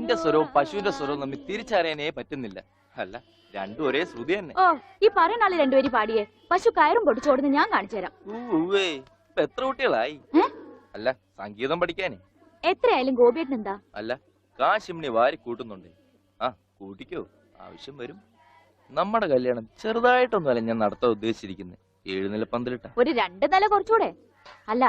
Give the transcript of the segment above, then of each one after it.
നിന്റെ സ്വരവും പശുവിന്റെ സ്വരവും തമ്മിൽ തിരിച്ചറിയാനേ പറ്റുന്നില്ല. അല്ല, രണ്ടും ഒരേ ശ്രുതി തന്നെ. ഓ, ഈ പറയുന്ന ആള് രണ്ടുപേരും പാടിയേ പശു കയറും പൊട്ടിച്ചോടുന്ന് ഞാൻ കാണിച്ചു തരാം. ഇപ്പൊ എത്ര കുട്ടികളായി? അല്ല, സംഗീതം പഠിക്കാനേ. എത്രയായാലും ഗോപിയേട്ടൻ എന്താ? അല്ല, കാശിമിണി വാരി കൂട്ടുന്നുണ്ടേ. ആ, കൂട്ടിക്കോ, ആവശ്യം വരും. നമ്മുടെ കല്യാണം ചെറുതായിട്ടൊന്നുമല്ല ഞാൻ നടത്താൻ ഉദ്ദേശിച്ചിരിക്കുന്നത്. 7 നില പന്തലിട്ട ഒരു 2 നില കുറച്ചുകൂടെ? അല്ല,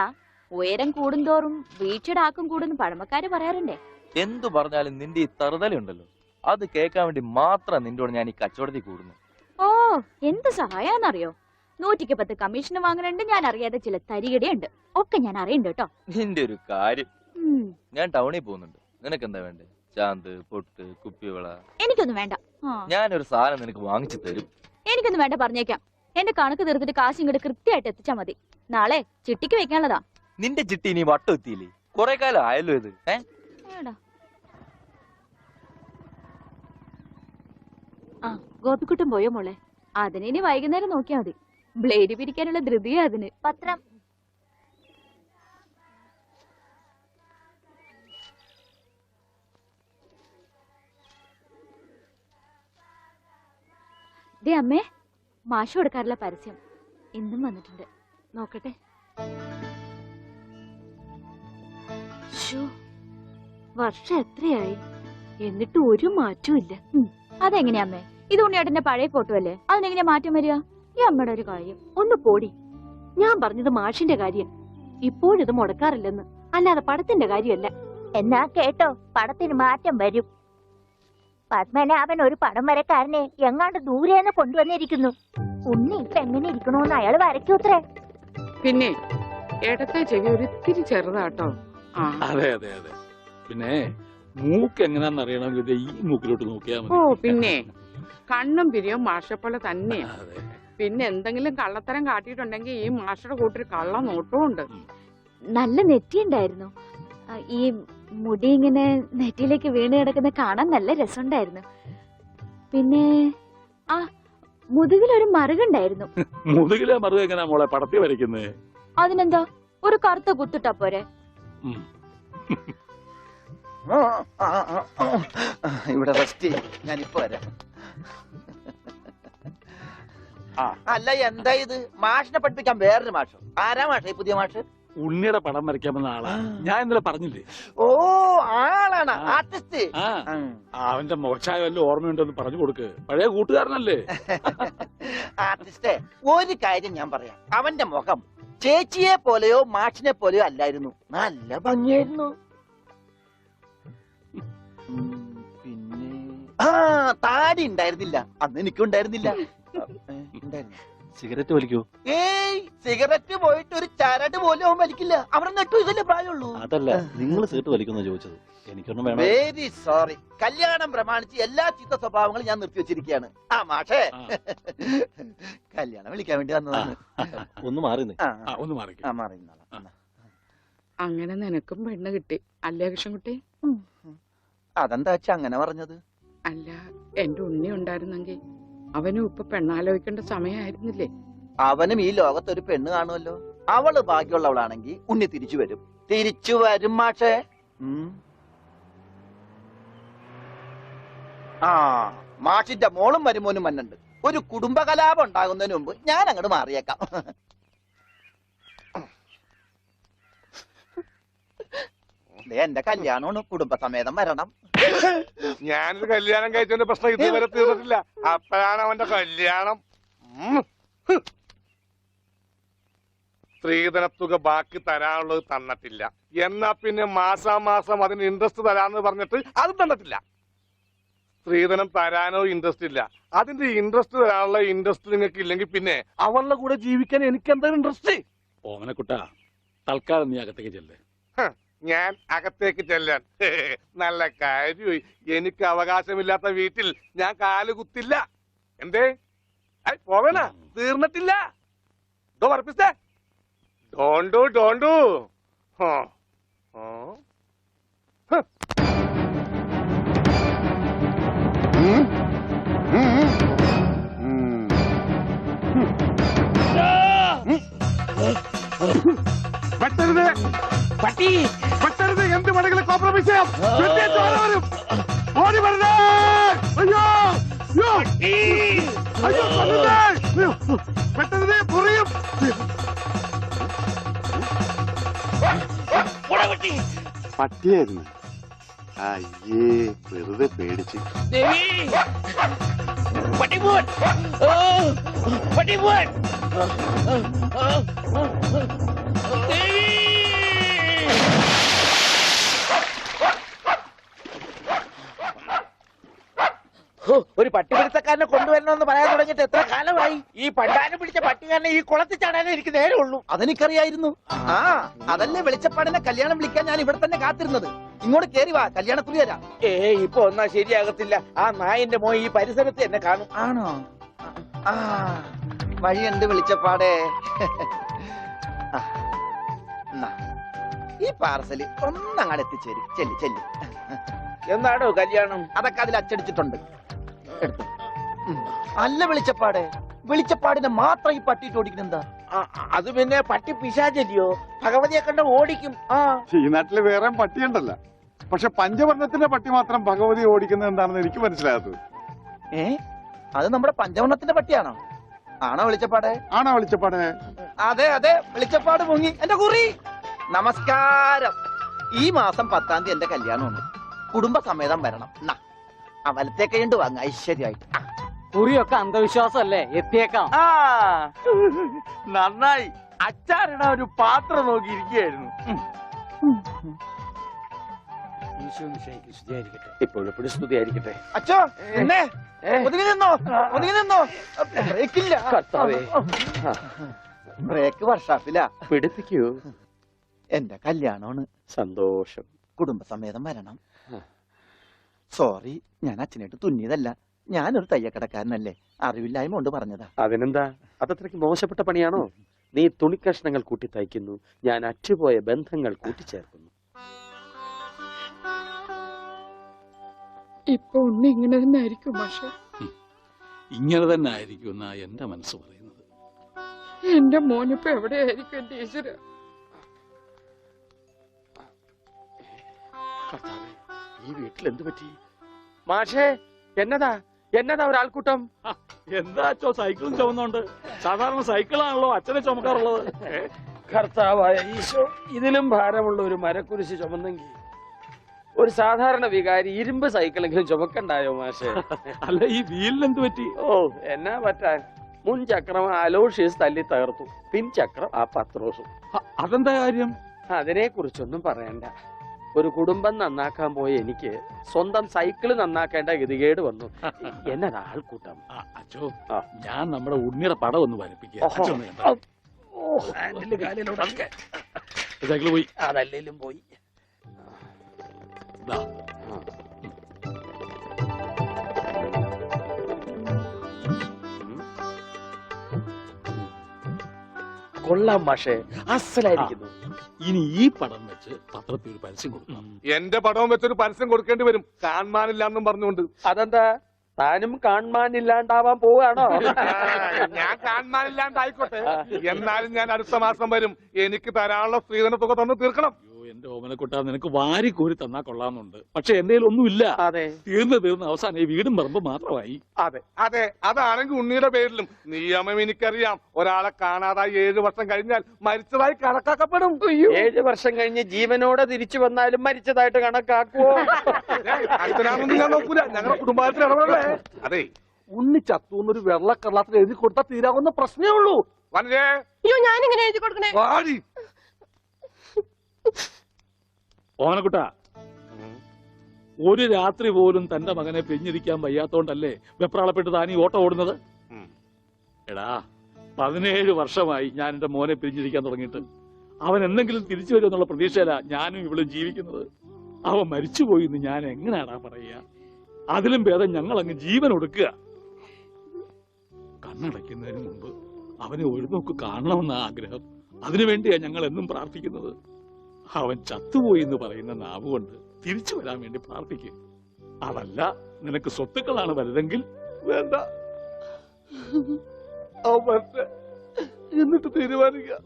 ഉയരം കൂടുന്തോറും വീഴ്ചയുടെ ആക്കും കൂടുന്നു പഴമക്കാര് പറയാറുണ്ടേ. എന്തു പറഞ്ഞാലും നിന്റെ ഈ തറുതലുണ്ടല്ലോ, അത് കേൾക്കാൻ വേണ്ടി മാത്രം നിന്നോട് ഞാൻ ഈ കച്ചവടത്തിൽ കൂടുന്നു. ഓ, എന്ത് സഹായാന്നറിയോ? 110 കമ്മീഷൻ വാങ്ങുന്നുണ്ട്, ഞാൻ അറിയാതെ ചില തരികടയുണ്ട്, ഒക്കെ ഞാൻ അറിയണ്ട കേട്ടോ. നിന്റെ ഒരു കാര്യം. ഞാൻ ടൗണിൽ പോകുന്നുണ്ട്, നിനക്ക് എന്താ വേണ്ടേ? ചാന്ത്, പൊട്ട്, കുപ്പിവള? എനിക്കൊന്നും വേണ്ട. ഞാനൊരു സാധനം നിനക്ക് വാങ്ങിച്ചു തരും. എനിക്കൊന്നും വേണ്ട, പറഞ്ഞേക്കാം. എന്റെ കണക്ക് തീർത്തിട്ട് കാശ് ഇങ്ങോട്ട് കൃത്യമായിട്ട് എത്തിച്ചാ മതി. നാളെ ചിട്ടിക്ക് വെക്കാനുള്ളതാ. നിന്റെ ചിട്ടി ഇനി വട്ടം എത്തിയില്ലേ? കൊറേ കാലം ആയല്ലോ ഇത്. ആ, ഗോപിക്കുട്ടൻ പോയോ മോളെ? അതിനി വൈകുന്നേരം നോക്കിയാ മതി. ബ്ലേഡ് പിരിക്കാനുള്ള ധൃതിയാ അതിന്. പത്രം ദേ അമ്മേ, മാഷ് കൊടുക്കാറുള്ള പരസ്യം ഇന്നും വന്നിട്ടുണ്ട്, നോക്കട്ടെ. വർഷം എത്രയായി, എന്നിട്ട് ഒരു മാറ്റവും ഇല്ല. അതെങ്ങനെയാ അമ്മേ? ഇത് ഉണ്ണിയേട്ടന്റെ പഴയ ഫോട്ടോ അല്ലേ, അതിനെങ്ങനെയാ മാറ്റം വരിക? ഈ അമ്മയുടെ ഒരു കാര്യം. ഒന്ന് പോടി. ഞാൻ പറഞ്ഞത് മാഷിന്റെ കാര്യം. ഇപ്പോഴിത് മുടക്കാറില്ലെന്ന്, അല്ലാതെ പടത്തിന്റെ കാര്യമല്ല. എന്നാ കേട്ടോ, പടത്തിന് മാറ്റം വരും. പത്മനാഭൻ ഒരു പടം വരക്കാരനെ എങ്ങാണ്ട് ദൂരെന്ന് കൊണ്ടുവന്നിരിക്കുന്നു. ഉണ്ണി ഇപ്പൊ എങ്ങനെ ഇരിക്കണോന്ന് അയാൾ വരയ്ക്കൂത്രേ. പിന്നെ ഇടത്തെ ചെവി ഒരിത്തിരി ചെറുതാട്ടോ. അതെ അതെ അതെ. പിന്നെ മൂക്ക് എങ്ങനെയാന്ന് അറിയണമെങ്കിൽ ഈ മൂക്കിലോട്ട് നോക്കിയാ മതി. ഓ, പിന്നെ കണ്ണും പിരിയും മാഷപ്പോലെ തന്നെയാ. പിന്നെ എന്തെങ്കിലും കള്ളത്തരം കാട്ടിയിട്ടുണ്ടെങ്കിൽ ഈ മാഷയുടെ കൂട്ടൊരു കള്ള നോട്ടവും ഉണ്ട്. നല്ല നെറ്റിയുണ്ടായിരുന്നു. ഈ മുടി ഇങ്ങനെ നെറ്റിയിലേക്ക് വീണ് കിടക്കുന്ന കാണാൻ നല്ല രസമുണ്ടായിരുന്നു. പിന്നെ ആ മുതുകിലൊരു മറുകുണ്ടായിരുന്നു. മുതുകിലെ മറുക എങ്ങനെയാ മോളെ പടത്തി വരയ്ക്കുന്നേ? അതിനെന്താ, ഒരു കറുത്ത കുത്തിട്ടാ പോരെ? ഇവിടെ റെസ്റ്റ്, ഞാനിപ്പോ വരാം. അല്ല, എന്താ ഇത്? മാഷിനെ പഠിപ്പിക്കാൻ വേറൊരു മാഷോ? ആരാ മാഷ ഈ പുതിയ മാഷ്? ഉണ്ണിയുടെ പടം വരയ്ക്കാമെന്ന ആളാ. ഞാൻ ഇന്നലെ പറഞ്ഞില്ലേ? ഓ, ആളാണ് ആർട്ടിസ്റ്റ്. അവന്റെ മോശമായ വല്ല ഓർമ്മയുണ്ടെന്ന് പറഞ്ഞു കൊടുക്ക്. പഴയ കൂട്ടുകാരനല്ലേ? ആർട്ടിസ്റ്റേ, ഒരു കാര്യം ഞാൻ പറയാം. അവന്റെ മുഖം ചേച്ചിയെ പോലെയോ മാഷിനെ പോലെയോ അല്ലായിരുന്നു. നല്ല ഭംഗിയായിരുന്നു. പിന്നെ താടി ഉണ്ടായിരുന്നില്ല. അന്ന് എനിക്കുണ്ടായിരുന്നില്ല. സിഗരറ്റ് വലിക്കോ? ഏയ്, സിഗരറ്റ് പോയിട്ട് ഒരു ചരട് പോലും അവൻ വലിക്കില്ല. അവിടെ നെട്ടു ഇതല്ലേ പ്രായമുള്ളൂ. അതല്ല, നിങ്ങൾ സിഗരറ്റ് വലിക്കുന്ന ചോദിച്ചത്. എനിക്കൊന്നും വേണം. Very sorry. കല്യാണം പ്രമാണിച്ച് എല്ലാ ചീത്ത സ്വഭാവങ്ങളും ഞാൻ നിർത്തിവെച്ചിരിക്കുകയാണ്. ആ മാഷേ, കല്യാണം വിളിക്കാൻ വേണ്ടി വന്നതാണ്. ഒന്ന് മാറി ഒന്ന് മാറി. അങ്ങനെ നിനക്കും പെണ്ണ് കിട്ടി അല്ലേ കൃഷ്ണൻകുട്ടി? അതെന്താ വെച്ചാ അങ്ങനെ പറഞ്ഞത്? അല്ല, എന്റെ ഉണ്ണി ഉണ്ടായിരുന്നെങ്കിൽ അവനും ഇപ്പൊ പെണ്ണാലോചിക്കേണ്ട സമയമായിരുന്നില്ലേ? അവനും ഈ ലോകത്തൊരു പെണ്ണ് കാണുമല്ലോ. അവള് ഭാഗ്യമുള്ളവളാണെങ്കിൽ ഉണ്ണി തിരിച്ചു വരും. തിരിച്ചു വരും മാഷേ. ആ, മാഷിന്റെ മോളും മരുമോനും മന്നുണ്ട്. ഒരു കുടുംബകലാപം ഉണ്ടാകുന്നതിന് മുമ്പ് ഞാൻ അങ്ങോട്ട് മാറിയേക്കാം. എന്റെ കല്യാണമാണ്, കുടുംബസമേതം വരണം. ഞാനൊരു കല്യാണം കഴിച്ചതിന്റെ പ്രശ്നം ഇതുവരെ തീർന്നിട്ടില്ല. അപ്പോഴാണ് അവന്റെ കല്യാണം. സ്ത്രീധനത്തുക ബാക്കി തരാനുള്ളത് തന്നിട്ടില്ല. എന്നാ പിന്നെ മാസാമാസം അതിന് ഇൻട്രസ്റ്റ് തരാന്ന് പറഞ്ഞിട്ട് അതും തന്നിട്ടില്ല. സ്ത്രീധനം തരാനോ ഇൻട്രസ്റ്റ് ഇല്ല. അതിന്റെ ഇൻട്രസ്റ്റ് തരാനുള്ള ഇൻട്രസ്റ്റ് നിങ്ങൾക്ക് ഇല്ലെങ്കിൽ പിന്നെ അവളുടെ കൂടെ ജീവിക്കാൻ എനിക്ക് എന്തായാലും ഇൻട്രസ്റ്റ്. ഓമനക്കുട്ടാ, തൽക്കാലം നീ അകത്തേക്ക് ചെല്ലേ. ഞാൻ അകത്തേക്ക് ചെല്ലാൻ നല്ല കാര്യമായി. എനിക്ക് അവകാശമില്ലാത്ത വീട്ടിൽ ഞാൻ കാലുകുത്തില്ല. എന്തേ പോകണ? തീർന്നിട്ടില്ല. ഡോണ്ടു ഡോണ്ടു. പറ്റരുത്, പട്ടി പറ്റരുത്. എന്ത് വേണമെങ്കിലും കോംപ്രമൈസ് ചെയ്യാം. പെട്ടെന്ന് പുറിയും. പട്ടിയായിരുന്നു. അയ്യേ, വെറുതെ പേടിച്ച്. ഒരു പട്ടിപിടുത്തക്കാരനെ കൊണ്ടുവരണമെന്ന് പറയാൻ തുടങ്ങിയിട്ട് എത്ര കാലമായി? ഈ പണ്ടാരം പിടിച്ച പട്ടിക്കാരനെ ഈ കുളത്തിൽ ചാടാനേ എനിക്ക് നേരമുള്ളൂ. അതെനിക്കറിയായിരുന്നു. ആ, അതല്ലേ വെളിച്ചപ്പാടിനെ കല്യാണം വിളിക്കാൻ ഞാൻ ഇവിടെ തന്നെ കാത്തിരുന്നത്. ഇങ്ങോട്ട് കേറി വാ, കല്യാണക്കുറി തരാം. ഇപ്പൊ ഒന്നാ ശരിയാകത്തില്ല. ആ നായന്റെ മോൻ ഈ പരിസരത്ത് എന്നെ കാണും. ആണോ? ആ, വഴിയുണ്ട് വെളിച്ചപ്പാടേ. ആ, എന്നാ, ഈ പാർസല് ഒന്നങ്ങാട് എത്തിച്ചേരും. ചെല്ലി ചെല്ലി. എന്നാടോ കല്യാണം? അതൊക്കെ അതിൽ അച്ചടിച്ചിട്ടുണ്ട്. എടുത്തു. അല്ല വെളിച്ചപ്പാടെ, വെളിച്ചപ്പാടിനെ മാത്രം ഈ പട്ടിയിട്ട് ഓടിക്കുന്നെന്താ? അത് പിന്നെ പട്ടി പിശാചല്ലിയോ? ഭഗവതിയെ കണ്ട ഓടിക്കും. ആ, ഈ നാട്ടില് വേറെ പട്ടിയുണ്ടല്ല. പക്ഷെ പഞ്ചവർണ്ണത്തിന്റെ പട്ടി മാത്രം ഭഗവതി ഓടിക്കുന്നത് എന്താണെന്ന് എനിക്ക് മനസ്സിലാകാത്തത്. അത് നമ്മുടെ പഞ്ചവർണ്ണത്തിന്റെ പട്ടിയാണോ? ആണോ വെളിച്ചപ്പാടെ? ആണോ വെളിച്ചപ്പാടെ? അതെ അതെ, വെളിച്ചപ്പാട് മുങ്ങി. എന്റെ കുറി നമസ്കാരം. ഈ മാസം 10-ാം തീയതി എന്റെ കല്യാണമാണ്. കുടുംബസമേതം വരണം. ആ വലത്തെ കൈണ്ട് വാങ്ങ ഐശ്വര്യമായിട്ട്. കുറിയൊക്കെ അന്ധവിശ്വാസമല്ലേ? എത്തിയേക്കാം. ആ, നന്നായി. അച്ചാറിട ഒരു പാത്രം നോക്കി ഇരിക്കുകയായിരുന്നു. ഇപ്പോഴെപ്പോഴും സ്തുതിയായിരിക്കട്ടെ. അച്ഛോ, എന്നെ ഒതുങ്ങി നിന്നോ, ഒതുങ്ങി നിന്നോ. ബ്രേക്കില്ല. ബ്രേക്ക് വർഷാപ്പില്ല. പിടിപ്പിക്കൂ. എന്റെ കല്യാണമാണ്. സന്തോഷം. കുടുംബസമേതം വരണം. സോറി, ഞാൻ അച്ഛനായിട്ട് തുന്നിയതല്ല. ഞാനൊരു തയ്യക്കടക്കാരനല്ലേ, അറിവില്ലായ്മ കൊണ്ട് പറഞ്ഞതാ. അതിനെന്താ? അതത്രയ്ക്ക് മോശപ്പെട്ട പണിയാണോ? നീ തുണിക്കഷ്ണങ്ങൾ കൂട്ടി തയ്ക്കുന്നു, ഞാൻ അറ്റുപോയ ബന്ധങ്ങൾ കൂട്ടിച്ചേർക്കുന്നു. ഇപ്പൊ ഉണ്ണി ഇങ്ങനെ തന്നെ ആയിരിക്കും പക്ഷെ. ഇങ്ങനെ തന്നെ ആയിരിക്കും എന്നാ എന്റെ മനസ്സ് പറയുന്നത്. എന്റെ മോനിപ്പോ എവിടെയായിരിക്കും എന്റെ ഈശ്വര? ഈ വീട്ടിൽ എന്ത് പറ്റി? മാഷേ, എന്നതാ എന്നതാ ഒരാൾക്കൂട്ടം? എന്താ അച്ഛോ സൈക്കിളും ചുമന്നുണ്ട്? സാധാരണ സൈക്കിളാണല്ലോ അച്ഛനെ ചുമക്കാറുള്ളത്. കർത്താവായ ഈശോ, ഇതിലും ഭാരമുള്ള ഒരു മരക്കുരിശ് ചുമന്നെങ്കിൽ ഒരു സാധാരണ വികാരി ഇരുമ്പ് സൈക്കിളെങ്കിലും ചുമക്കണ്ടായോ മാഷേ? അല്ല, ഈ വീലിന് എന്ത് പറ്റി? ഓ, എന്നാ പറ്റാൻ? മുൻ ചക്രം അലോഷ്യസ് തല്ലി തകർത്തു, പിൻചക്രം ആ പത്രോസും. അതെന്താ കാര്യം? അതിനെ കുറിച്ചൊന്നും പറയണ്ട. ഒരു കുടുംബം നന്നാക്കാൻ പോയ എനിക്ക് സ്വന്തം സൈക്കിള് നന്നാക്കേണ്ട ഗതികേട് വന്നു. എന്നതാ ആൾക്കൂട്ടം? അച്ഛോ, ഞാൻ നമ്മുടെ ഉണ്ണിയുടെ പടം ഒന്ന് വരപ്പിക്കുക. സൈക്കിള് പോയി. അതല്ലേലും പോയി. കൊള്ളാം മാഷേ, അസലായിരിക്കുന്നു. ഇനി ഈ പടം വെച്ച് പത്രത്തിൽ ഒരു പരസ്യം കൊടുക്കണം. എന്റെ പടവും വെച്ചൊരു പരസ്യം കൊടുക്കേണ്ടി വരും, കാണാനില്ലാന്നും പറഞ്ഞുകൊണ്ട്. അതെന്താ? താനും കാണാനില്ലാണ്ടാവാൻ പോവാണോ? ഞാൻ കാണാനില്ലാണ്ടായിക്കോട്ടെ, എന്നാലും ഞാൻ അടുത്ത മാസം വരും. എനിക്ക് തരാനുള്ള സ്ത്രീധന തുക തന്നു തീർക്കണം. എന്റെ ഓമനക്കുട്ട, നിനക്ക് വാരി കോരി തന്നാ കൊള്ളാന്നുണ്ട്. പക്ഷെ എന്റെ ഒന്നുമില്ല. അതെ, തീർന്ന് അവസാനം ഈ വീടും പറമ്പ് മാത്രമായി. അതെ അതെ, അതാണെങ്കിൽ ഉണ്ണിയുടെ പേരിലും നിയമം എനിക്കറിയാം. ഒരാളെ കാണാതായി 7 വർഷം കഴിഞ്ഞാൽ മരിച്ചതായി കണക്കാക്കപ്പെടും. 7 വർഷം കഴിഞ്ഞ് ജീവനോടെ തിരിച്ചു വന്നാലും മരിച്ചതായിട്ട് കണക്കാക്കുവോ? അടുത്തനാണെന്ന് ഞാൻ നോക്കൂല, ഞങ്ങളുടെ കുടുംബത്തിൽ ഇടപെടേ. അതെ, ഉണ്ണി ചത്തുന്നൊരു വെള്ളക്കള്ളത്തിൽ എഴുതി കൊടുത്താൽ തീരാവുന്ന പ്രശ്നമേ ഉള്ളൂ. അയ്യോ, ഞാനിങ്ങനെ എഴുതി കൊടുക്കണേ. ഓമനക്കുട്ട, ഒരു രാത്രി പോലും തന്റെ മകനെ പിരിഞ്ഞിരിക്കാൻ വയ്യാത്തോണ്ടല്ലേ വെപ്രാളപ്പെട്ട് താൻ ഈ ഓട്ടം ഓടുന്നത്? എടാ, 17 വർഷമായി ഞാൻ എന്റെ മോനെ പിരിഞ്ഞിരിക്കാൻ തുടങ്ങിയിട്ട്. അവൻ എന്തെങ്കിലും തിരിച്ചു വരുമെന്നുള്ള പ്രതീക്ഷയിലാ ഞാനും ഇവിടെ ജീവിക്കുന്നത്. അവൻ മരിച്ചുപോയി എന്ന് ഞാൻ എങ്ങനെയാടാ പറയുക? അതിലും ഭേദം ഞങ്ങൾ അങ്ങ് ജീവൻ ഒടുക്കുക. കണ്ണടയ്ക്കുന്നതിന് മുമ്പ് അവനെ ഒരു നോക്ക് കാണണമെന്ന ആഗ്രഹം. അതിനുവേണ്ടിയാ ഞങ്ങൾ എന്നും പ്രാർത്ഥിക്കുന്നത്. അവൻ ചത്തുപോയി എന്ന് പറയുന്ന നാവ് കൊണ്ട് തിരിച്ചു വരാൻ വേണ്ടി പ്രാർത്ഥിക്കും. അതല്ല നിനക്ക് സ്വത്തുക്കളാണ് വലുതെങ്കിൽ വേണ്ട, എന്നിട്ട് തീരുമാനിക്കുക.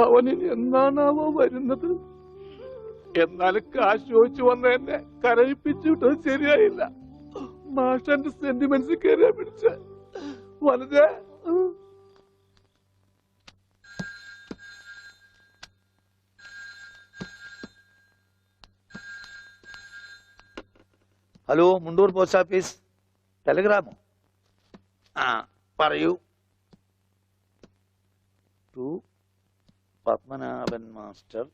അവനിനി എന്നാണാവോ വരുന്നത്? എന്നാലും കാശ് ചോദിച്ചു വന്ന എന്നെ കരയിപ്പിച്ചു വിട്ടത് ശരിയായില്ല. മാഷന്റെ സെന്റിമെന്റ്സ് കയറിയാ പിടിച്ച വലുത്. Hello, Mundur post office. ടെലഗ്രാമോ? ആ പറയൂ. ടു പത്മനാഭൻ മാസ്റ്റർ,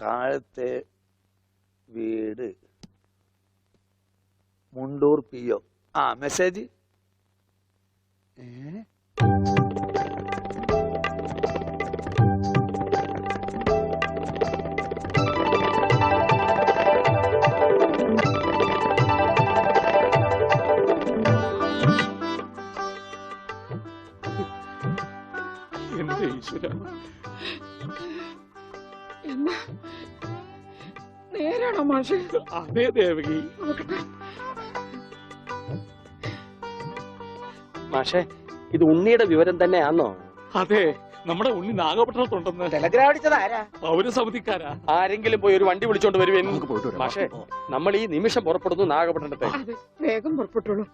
താഴത്തെ വീട്, മുണ്ടൂർ PO. ആ മെസ്സേജ്. എന്റെ ഈശ്വര, എന്നാ നേരാണോ മാഷെ? അതേ ദേവകി. മാഷെ, ഇത് ഉണ്ണിയുടെ വിവരം തന്നെയാണോ? അതെ, നമ്മുടെ ഉണ്ണി നാഗപട്ടണത്തുണ്ടെന്ന്. ടെലഗ്രാം അടിച്ചത് ആരാ? പൗരസമിതിക്കാരാ. ആരെങ്കിലും പോയി ഒരു വണ്ടി വിളിച്ചോണ്ട് വരുവേൻ. മാഷെ, നമ്മൾ ഈ നിമിഷം പുറപ്പെടുന്നു നാഗപട്ടണത്തെ. അതെ, വേഗം പുറപ്പെട്ടുള്ളൂ.